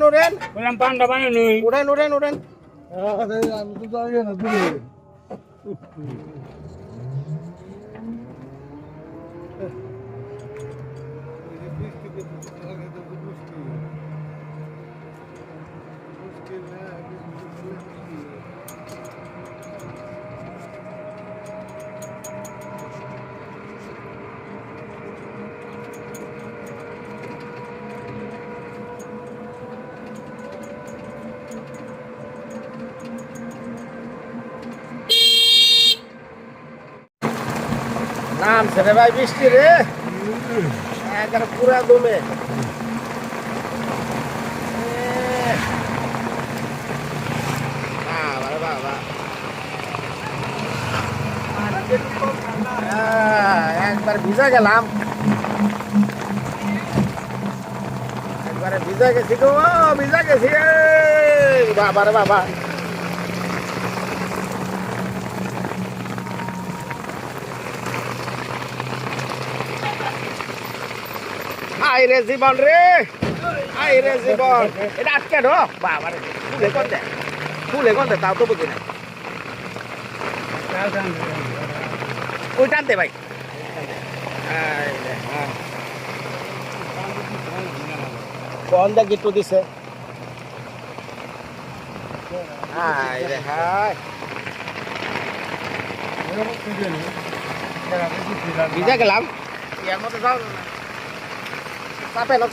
উড়েন পান্ডা বানিয়ে নই উড়েন আমি তো যাই না দূরে নামছে রে ভাই বৃষ্টি রে একবার পুরা দমে একবার ভিজা গেলাম একবারে ভিজা গেছি গো ভিজা গেছি বাবা রে বাবা আই রে জীবন রে আই রে জীবন এটা আটকে ঢো বাবা রে ফুলে কোন দে তাও তো বুঝি না ওই টানতে ভাই কোন দা গিট্টু দিছে হাই রে হাই ভিজা গেলাম এর মতো যাও না চাপে না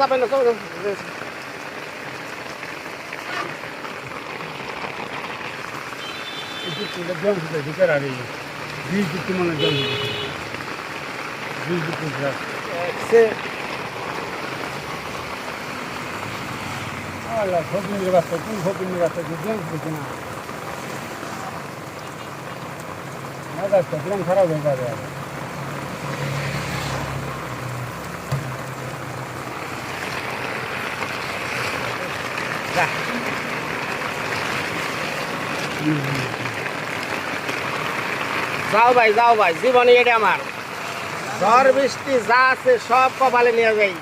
খারাপ হয়ে যাবে যাও ভাই জীবনে এটা আমার ঝড় বৃষ্টি যা আছে সব কপালে নিয়ে যাই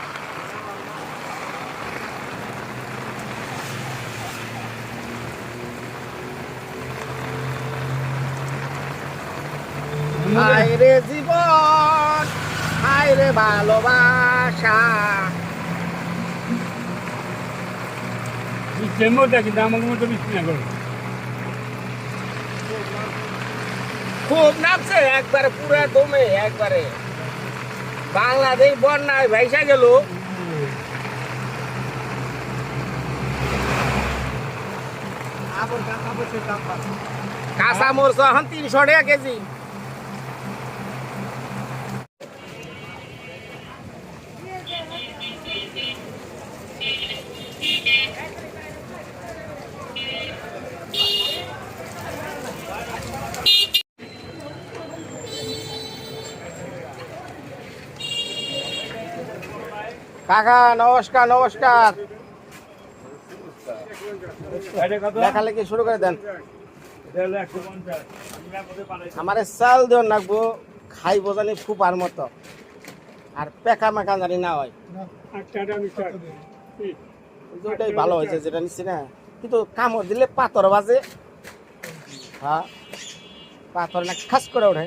হায় রে জীবন হায় রে ভালোবাসা কিন্তু আমাকে মতো বৃষ্টি না করো খুব নামছে একবারে পুরা দমে একবারে বাংলাদেশ বন্যায় ভাইসা গেল কাঁচা মরচ এখন 300 টাকা কেজি কাকা নমস্কার লেখালেখি শুরু করে দেন আমার চাল দেন রাখবো খাইব জানি ফুপার মতো আর পেকা মেকা জানি না হয় ওটাই ভালো হয়েছে যেটা নিচ্ছি না কিন্তু কামড় দিলে পাথর বাজে হ্যাঁ পাথর না খাস করে ওঠে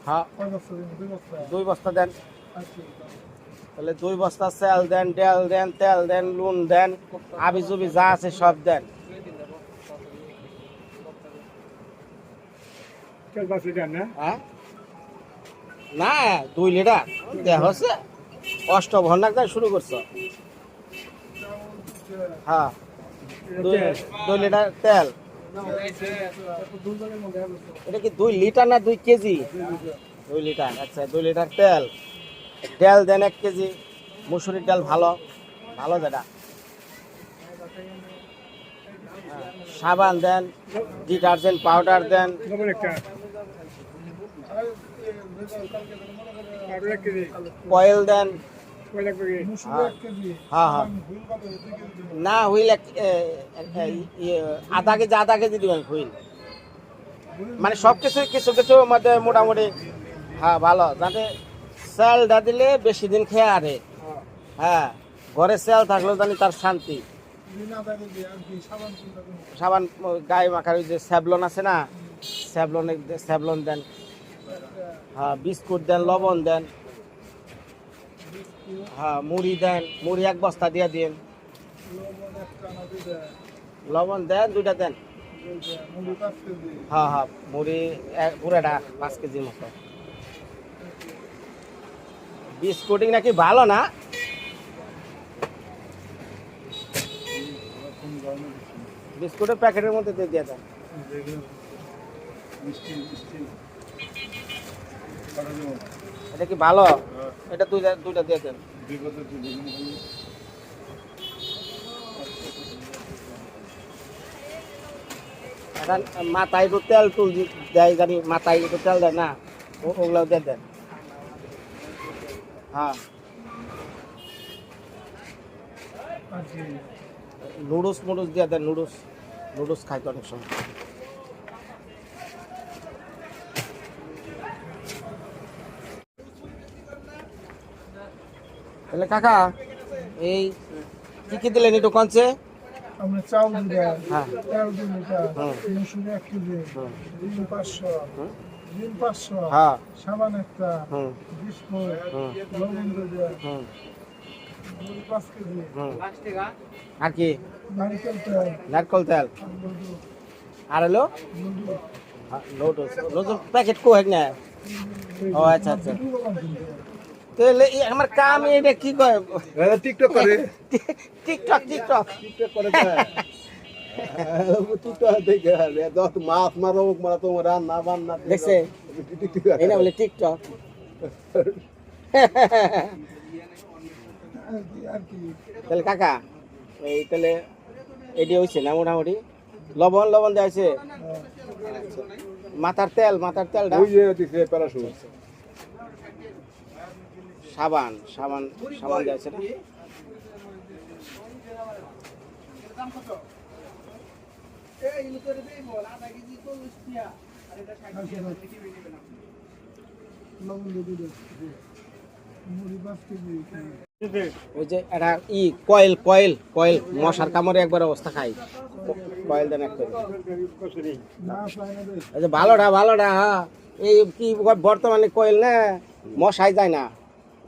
হ্যাঁ 2 বস্তা দেন তাহলে 2 বস্তা চাল দেন ডাল দেন তেল দেন নুন দেন আবি জুবি যা আছে সব দেন না 2 লিটার দেখ হচ্ছে অষ্টভন্ডার দেওয়া শুরু করছো হ্যাঁ 2 লিটার তেল এটা কি 2 লিটার না 2 কেজি 2 লিটার আচ্ছা 2 লিটার তেল ডাল দেন 1 কেজি মুসুরির ডাল ভালো যেটা সাবান দেন ডিটারজেন্ট পাউডার দেন আর 1 কেজি কয়েল দেন। কয় লাগবে কি? হ্যাঁ হ্যাঁ না হুইল আধা কেজি দিবেন হুইল, মানে সব কিছু কিছু কিছু মধ্যে মোটামুটি হ্যাঁ ভালো, যাতে চালটা দিলে বেশি দিন খেয়ে আরে। হ্যাঁ ঘরে চাল থাকলেও জানি তার শান্তি। সাবান গায়ে মাখার ওই যে স্যাভলন আছে না, স্যাভলন দেন। হ্যাঁ বিস্কুট দেন, লবণ দেন। হ্যাঁ মুড়ি দেন, মুড়ি 1 বস্তা দিয়ে দিন। লবণ দেন 2টা দেন। হ্যাঁ হ্যাঁ মুড়ি পুরাটা 5 কেজির মতো। বিস্কুটিং নাকি ভালো না, বিস্কুটের প্যাকেটের মধ্যে দিয়ে দেন। এটা কি ভালো? এটা দুইটা দিয়ে দেন। এখন মাথায় একটু তেল টুল দেয় জানি, মাথায় একটু তেল দেয় না, ওগুলো দিয়ে দেন। হ্যাঁ নুডলস দিয়ে দেন, নুডলস খাইতে অনেক সময়। তাহলে কাকা এই কি দিলেন একটু কনছে? আমরা চাউল দিলাম, হ্যাঁ তেল 2 লিটার, হুম। মসুর 1 কেজি, ডিম 500, ডিম 500, হ্যাঁ সাবান একটা, হুম বিস্কুট, হুম লবণ দিলাম, হুম মুড়ি 5 কেজি, হুম। আর কি? নারকেল তেল, নারকেল তেল। আর লডু, আর হলো লডু। লোডস প্যাকেট কো হয় না? ও আচ্ছা আচ্ছা। তাহলে আমার কাম এটা কি কয়? টিকটক করে টিকটক টিকটক করে টিকটক দেখে যত মাছ মারো মারা তো রান্না বান্না দেখছে এটা বলে টিকটক। আর কি তাহলে কাকা এই তাহলে এটি হয়েছে না মোটামুটি? লবণ দেওয়া হয়েছে। মাথার তেলটা ওই যে দিছে প্যারাশুট সাবান দেওয়া হয়েছে না? লবণ লডু দে, মুড়ি 5 কেজি। ওই যে একটা কয়েল মশার কামড়ে একবার অবস্থা খাই। কয়েল দেন একটা। না পায় না দে, এই যে ভালোটা হ্যাঁ এই কি বর্তমানে কয়েল না মশাই যায় না,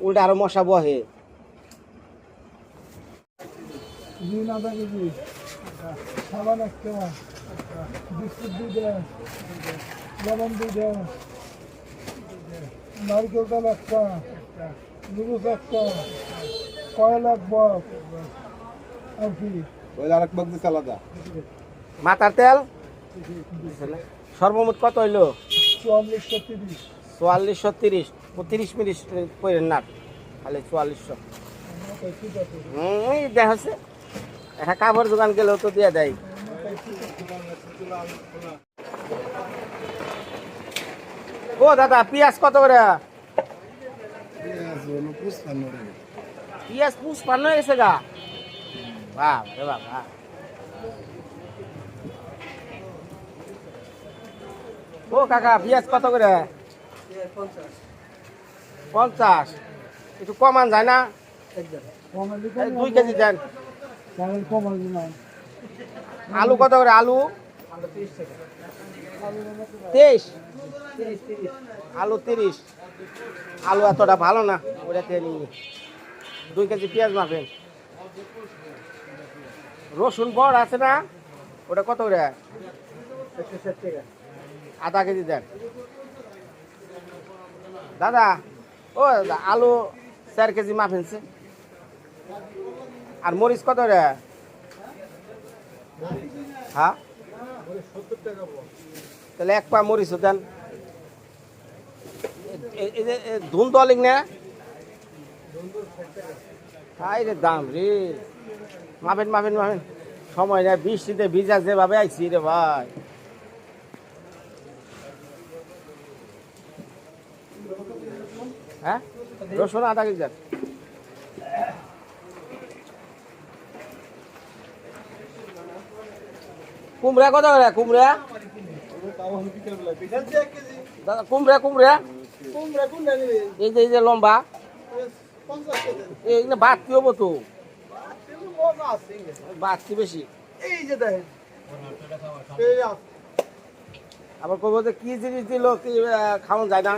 উল্টা আরো মশা বহে। ডিম আধা কেজি, সাবান একটা, বিস্কুট 2টা, লবণ 2টা, নারকেল তেল একটা, নুডলস একটা, কয়েল 1 বক্স, আর কি ওই আরেক বাগ দিছে আলাদা মাথার তেল সর্বমোট কত হইলো? 4430। 4430 30 মিনিট করেন না খালি 4400। দেখা হচ্ছে একটা কাপড় দোকান গেলেও তো দিয়ে দেয়। ও দাদা পেঁয়াজ কত করে? পেঁয়াজ 55 হয়ে গেছে গা। বাবা বাবা। ও কাকা পেঁয়াজ কত করে? 50। একটু কমান যায় না? 2 কেজি দেন। আলু কত করে? আলু 23। আলু 30। আলু এতটা ভালো না, ওটাতে নিয়ে 2 কেজি পেঁয়াজ মাখবেন। রসুন বড় আছে না, ওটা কত করে? 160 টাকা। আধা কেজি দেন দাদা। ও দাদা আলু 4 কেজি মাফিনছে। আর মরিচ কত রে? হ্যাঁ তাহলে 1 পা মরিচও দেন। এই যে ধুন দলিং না তাই রে দাম রে। মাফেন সময় নেই, বৃষ্টিতে ভিজা যেভাবে আইছি রে ভাই। হ্যাঁ রসুন আধা কেজি দেন। কুমড়া কত করে কুমড়া? দাদা কুমড়া কুমড়া এই যে লম্বা এই বাদ কি হবো তো বাদ কি বেশি আবার কইব যে কি জিনিস দিল কি খাওয়ান যায় না।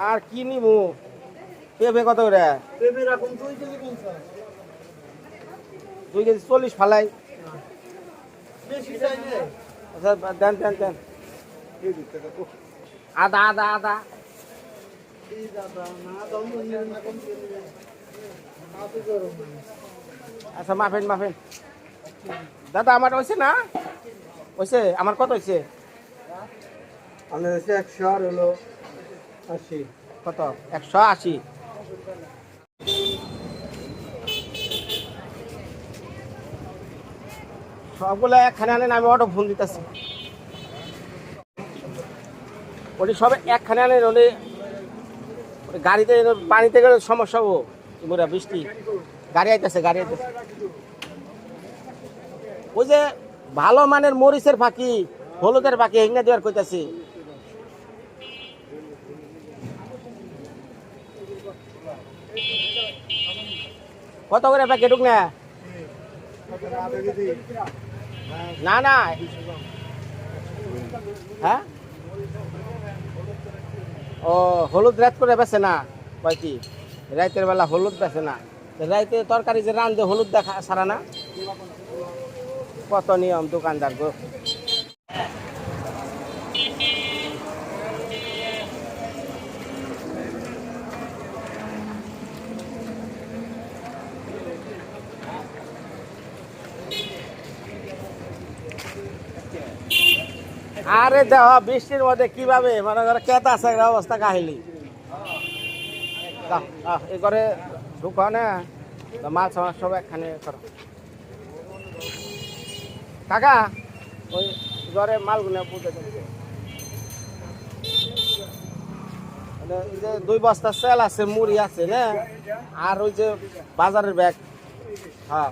আর কি নিবো পেঁপে কত করে? 2 কেজি 40 ফালাই। আচ্ছা দেন দেন দেন আদা আদা আদা আচ্ছা মাফেন মাফেন দাদা আমার হয়েছে না হয়েছে আমার কত হয়েছে? আমি হচ্ছে 100 আর হলো 80 কত 180। সবগুলো একখানে আনেন আমি অটো ফোন দিতেছি ওটি সব একখানে আনেন ওটি গাড়িতে পানিতে গেলে সমস্যা হবো বুড়া বৃষ্টি গাড়ি আইতেছে গাড়ি আইতেছে। ওই যে ভালো মানের মরিচের ফাঁকি হলুদের ফাঁকি হেঙ্গা দেওয়ার কইতাছি। কত করে প্যাকেট না? না না হ্যাঁ ও হলুদ রাত করে বেছে না কয় কি রাতের বেলা হলুদ বেছে না রাইতে তরকারি যে রান্ধে হলুদ দেখা সারা না কত নিয়ম দোকানদার গো। আরে দেহ বৃষ্টির মধ্যে কিভাবে মানে কেতা আছে অবস্থা কাহিলি এই করে ঢুকা না মাছ মাছ সব একখানে করো কাকা ওই ঘরে মালগুলো পুঁতে যে 2 বস্তা সেল আছে মুড়ি আছে না আর ওই যে বাজারের ব্যাগ হ্যাঁ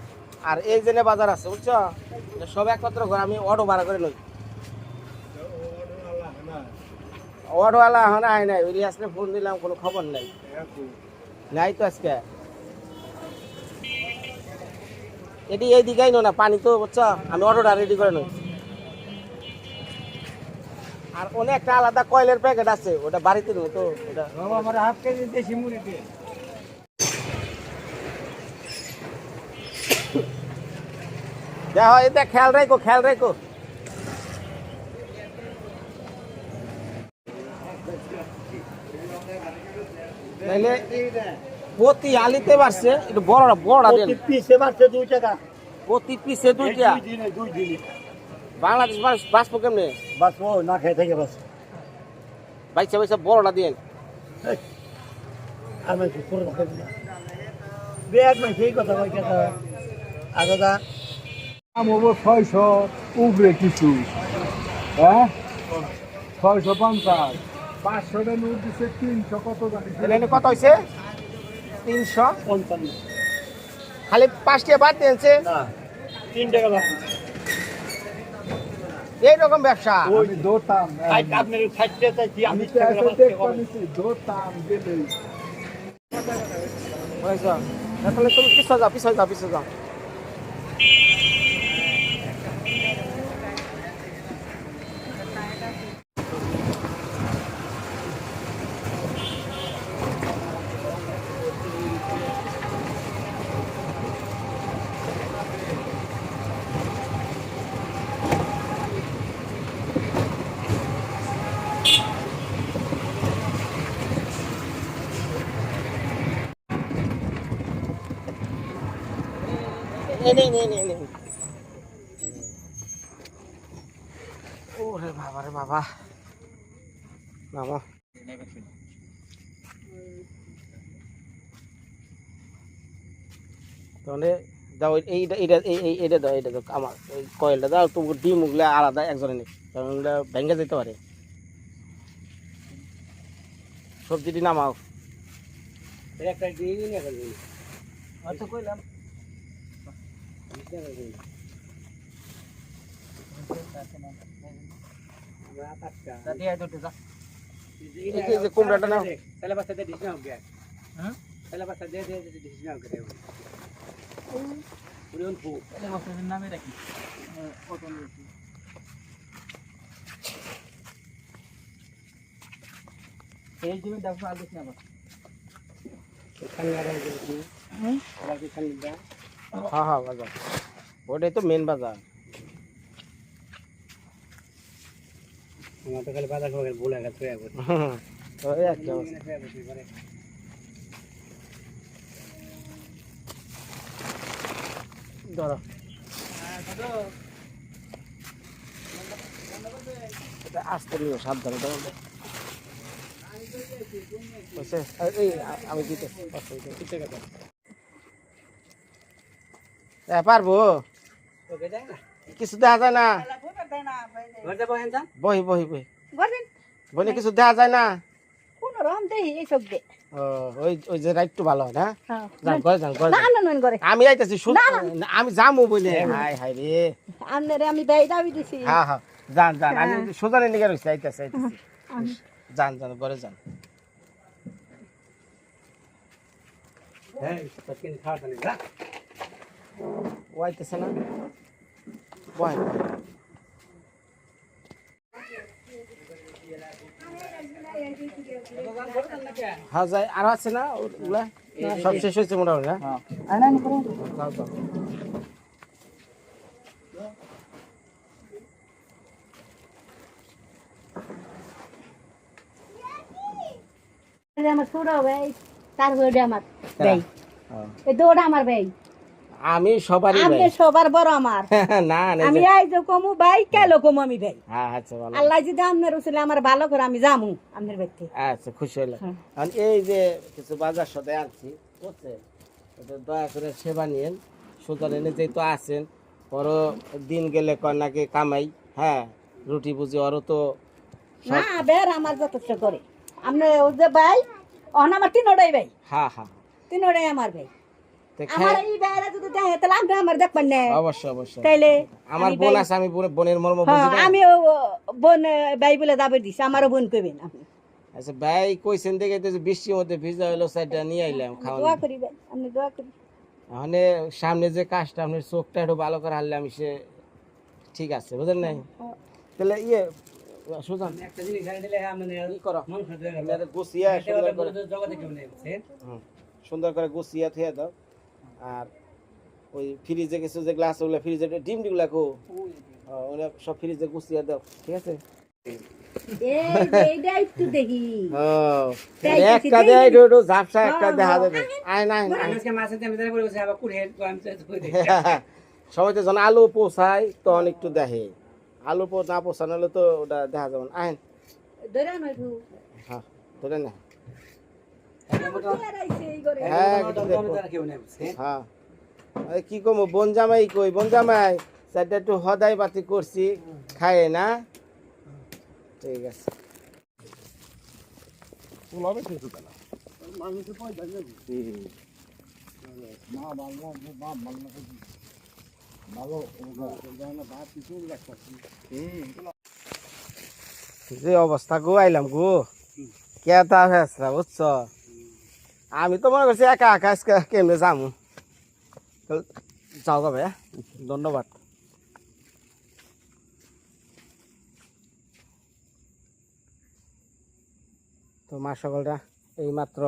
আর এই জেনে বাজার আছে বুঝছো সব একত্র করে আমি অটো ভাড়া করে লই। অটোওয়ালা এখন আয় নাই ওই আসলে ফোন দিলাম কোনো খবর নাই নাই তো আজকে এটি এই দিকেই না পানি তো বুঝছো আমি অটোটা রেডি করে নই। আর অনেকটা আলাদা কয়েলের প্যাকেট আছে ওটা বাড়িতে নেই তো ওটা আমার হাফ কেজি দেশি মুড়ি দিয়ে দেখো এটা খেয়াল রাখো খেয়াল রাখো। তাইলে প্রতি আলিতে বাড়ছে একটু বড় বড় দেন পিসে মারছে 2 টাকা প্রতি পিসে 2 টাকা। 2 দিন বাংলাদেশ বাঁচবো কেমনে? বাস ও না খেয়ে থেকে বাস বাইসা বাইসা বড়টা দিন আমি কি করে রাখব না বেগ না সেই কথা কই কথা আগদা আমবো 600 উপরে কিছু হ্যাঁ 650 500 টাকা নোট দিছে 300 কত জানি এখানে কত হয়েছে 355 খালি 5 টাকা বাদ দিয়েছে না 3 টাকা বাদ এইরকম ব্যবসা আমি দৌড়তাম আপনার থাকতে চাইছি আমি দৌড়তাম দিলে তাহলে তুমি পিছনে যাও নে ওরে বাবা রে বাবা নামো তাহলে দাও এইটা এইটা এইটা দাও, এইটা দাও আমার ওই কয়েলটা দাও, তো ডিম ওগুলো আলাদা একজনে নেই, কারণ ওগুলো ভেঙে যেতে পারে। সবজিটি নামাও। একটা দিয়ে নিয়ে গেল। আচ্ছা কইলাম। এই যে কুমড়াটা নাও। তাহলে বাচ্চাদের ডিশ নাও গে। হ্যাঁ? তাহলে বাচ্চা দিয়ে ডিশ নাও করে। পুরন ফু। তাহলে বাচ্চাদের নামে রাখি। কত নিয়েছি? এই তুমি দেখো আর দেখনা বাবা। এখানে আর দেখি। হ্যাঁ? আর এখানে দা। হ্যাঁ হ্যাঁ বাজার, ওটাই তো মেন বাজার। আমার তো খালি বাজার করে ভুলে গেছে একবার। ওই একটা অবস্থা। ধরো এটা আস্তে নিও, সাবধানে ধরো। বুঝছে? এই আমি দিতে পারবো, ওকে যায় না। কিছু দেখা যায় না। ঘরে বহেন যা। বহি বহি বহি বলেন বলে কিছু দেখা যায় না। কোন রকম দেই এইসব দে ও ওই ওই যে রাইট ভালো হয় না। হ্যাঁ যান করে যান করে না যান। না নন করে আমি আইতেছি, আমি যাবো বলে। হাই হাই রে। আমনে আমি দেই দাবি দিছি হ্যাঁ হ্যাঁ যান যান, আমি সোজানে নিয়ে রয়েছি, আইতেছি আইতেছি। যান যান করে যান। হ্যাঁ, সকিন খাওয়া না যা। ও আইতেছে না, বয় হ্যাঁ যাই। আরো আছে না ওগুলা? সব শেষ হয়েছে মোটামুটি না? আনানি করে যাও যাও। আমার ছোট ভাই তার বড় আমার ভাই হ্যাঁ। এই দৌড় আমার ভাই আমি সবারই আমি ভাই। সবার বড় আমার না না আমি আই যে কমু ভাই কেলো কমু আমি ভাই হ্যাঁ আচ্ছা ভালো। আল্লাহ যদি আপনার উসলে আমার ভালো করে আমি যামু আপনার বাড়িতে আচ্ছা খুশি হলাম। হ্যাঁ। আর এই যে কিছু বাজার সদাই আনছি, বুঝছেন, এটা দয়া করে সেবা নিয়েন। সুতরাং এনে যেহেতু আছেন, ওরও দিন গেলে কন্যাকে কামাই, হ্যাঁ রুটি বুঝি ওরও তো না বের আমার যথেষ্ট করে আপনি ও যে ভাই অন আমার তিনোটাই ভাই হ্যাঁ হ্যাঁ। তিনোটাই আমার ভাই তো আমার এই ভাইরা যদি দেখে তাহলে আপনি আমার দেখবেন না অবশ্যই অবশ্যই। তাইলে আমার আমি বোন ভাই- আছে, আমি বোনের মর্ম বুঝি হ্যাঁ না। আমিও বোন ভাই বলে দাবি দিছি আমারও বোন কইবেন আপনি আচ্ছা ভাই কইছেন দেখে তো যে বৃষ্টির মধ্যে ভিজা হলো, সাইডটা নিয়ে আইলাম খাওয়া। দোয়া করি ভাই আপনি দোয়া করি মানে সামনে যে কাজটা, আপনার চোখটা একটু ভালো করে হারলে আমি সে ঠিক আছে, বুঝলেন নাই? তাহলে ইয়ে সুজান একটা জিনিস জানি দিলে মানে কি করো, মানুষ হয়ে গেল। এটা গুছিয়ে সুন্দর করে, জগতে কেউ নেই বুঝছেন? সুন্দর করে গুছিয়ে থুয়ে দাও। আর ওই ফ্রিজে কিছু যে গ্লাস ওগুলো ফ্রিজে ডিম ডিগুলা কো ওগুলো সব ফ্রিজে গুছিয়ে দাও, ঠিক আছে? এইটা একটু দেখি ও তাই একটা কিছু দেয় দেখি। একটু ঝাপসা, একটা দেখা যাবে। আয় না আমি আজকে মাছের দাম জানি বলে বসে আবার কুড়ে আমি তো কই দেই। সবাই তো যখন আলু পোষায় তখন একটু দেখে, আলু না পোষানো হলে তো ওটা দেখা যাবে না। আইন ধরে আনো একটু হ্যাঁ ধরে না। আর আইছে এই করে হ্যাঁ, আমার একটু দমদমে দেখো। তারা কেউ নেই বুঝছেন? হ্যাঁ এই কি কমো, বন জামাই কই, বন জামাই চারটা একটু হদাই পাতি করছি, খায় না? ঠিক আছে। যে অবস্থা গো আইলাম গো, কেতা ফেসরা বুঝছ, আমি তো মনে করছি একা একা আজকে কেমনে যামু। যাও যাবে, ধন্যবাদ। তো মা সকলরা এইমাত্র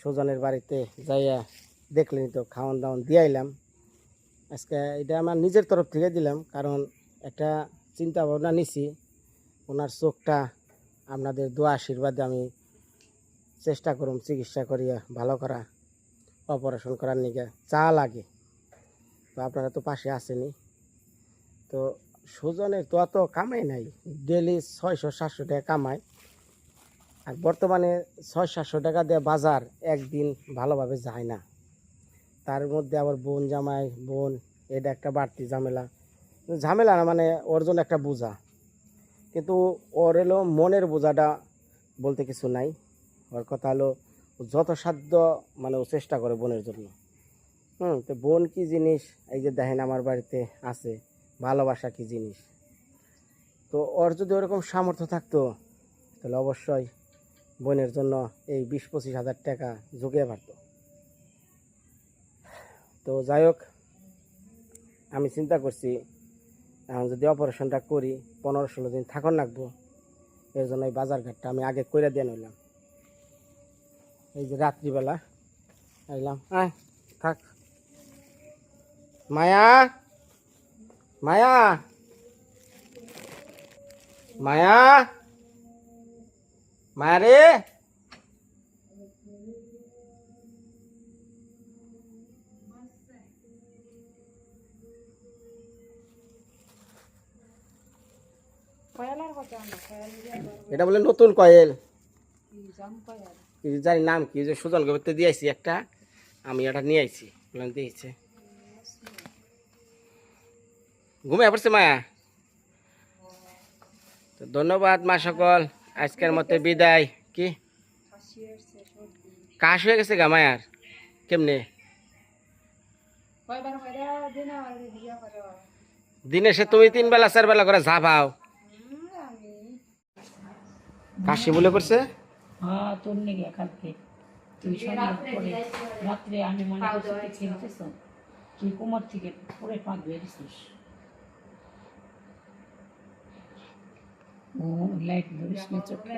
সুজনের বাড়িতে যাইয়া দেখলেন তো, খাওয়ান দাওয়ান দিয়ে আইলাম। আজকে এটা আমার নিজের তরফ থেকে দিলাম, কারণ একটা চিন্তা ভাবনা নিছি, ওনার চোখটা আপনাদের দোয়া আশীর্বাদে আমি চেষ্টা করুম চিকিৎসা করিয়া ভালো করা, অপারেশন করার নিকে যা লাগে। তো আপনারা তো পাশে আসেনি। তো সুজনের তো অত কামাই নাই, ডেলি 600-700 টাকা কামায়। আর বর্তমানে 600-700 টাকা দিয়ে বাজার একদিন ভালোভাবে যায় না। তার মধ্যে আবার বোন জামাই বোন, এটা একটা বাড়তি ঝামেলা। ঝামেলা না মানে ওর জন্য একটা বোঝা, কিন্তু ওর হলো মনের বোঝাটা বলতে কিছু নাই। ওর কথা হলো যত সাধ্য মানে ও চেষ্টা করে বোনের জন্য। তো বোন কি জিনিস এই যে দেখেন আমার বাড়িতে আছে, ভালোবাসা কি জিনিস। তো ওর যদি ওরকম সামর্থ্য থাকতো তাহলে অবশ্যই বোনের জন্য এই 20-25 হাজার টাকা জুগিয়ে পারত। তো যাই হোক, আমি চিন্তা করছি এখন যদি অপারেশনটা করি 15-16 দিন থাকুন লাগবো, এর জন্য এই বাজার ঘাটটা আমি আগে করে দিয়ে নিলাম। এই যে রাত্রিবেলা আইলাম, হ্যাঁ থাক। মায়া মায়া মায়া মায়া রে, এটা বলে নতুন কয়েল, কি জানি নাম কি, যে সুজন গোবরতে দিয়েছি একটা, আমি এটা নিয়ে আইছি, দিয়েছে। ঘুমিয়ে পড়ছে মায়া। তো ধন্যবাদ মা সকল, আজকের মতো বিদায়। কি কাশ হয়ে গেছে গা মায়ার? কেমনে? দিনে সে তুমি 3 বেলা 4 বেলা করে ঝাপাও, কাশি বলে করছে। হ্যাঁ তোর নিগে কালকে তুই সন্ধ্যা করে রাত্রে আমি মনে করছি তুই খেলতেছ, তুই কোমর থেকে পরে পা ধুয়ে দিছিস। লাইট ধরিস না চোখে।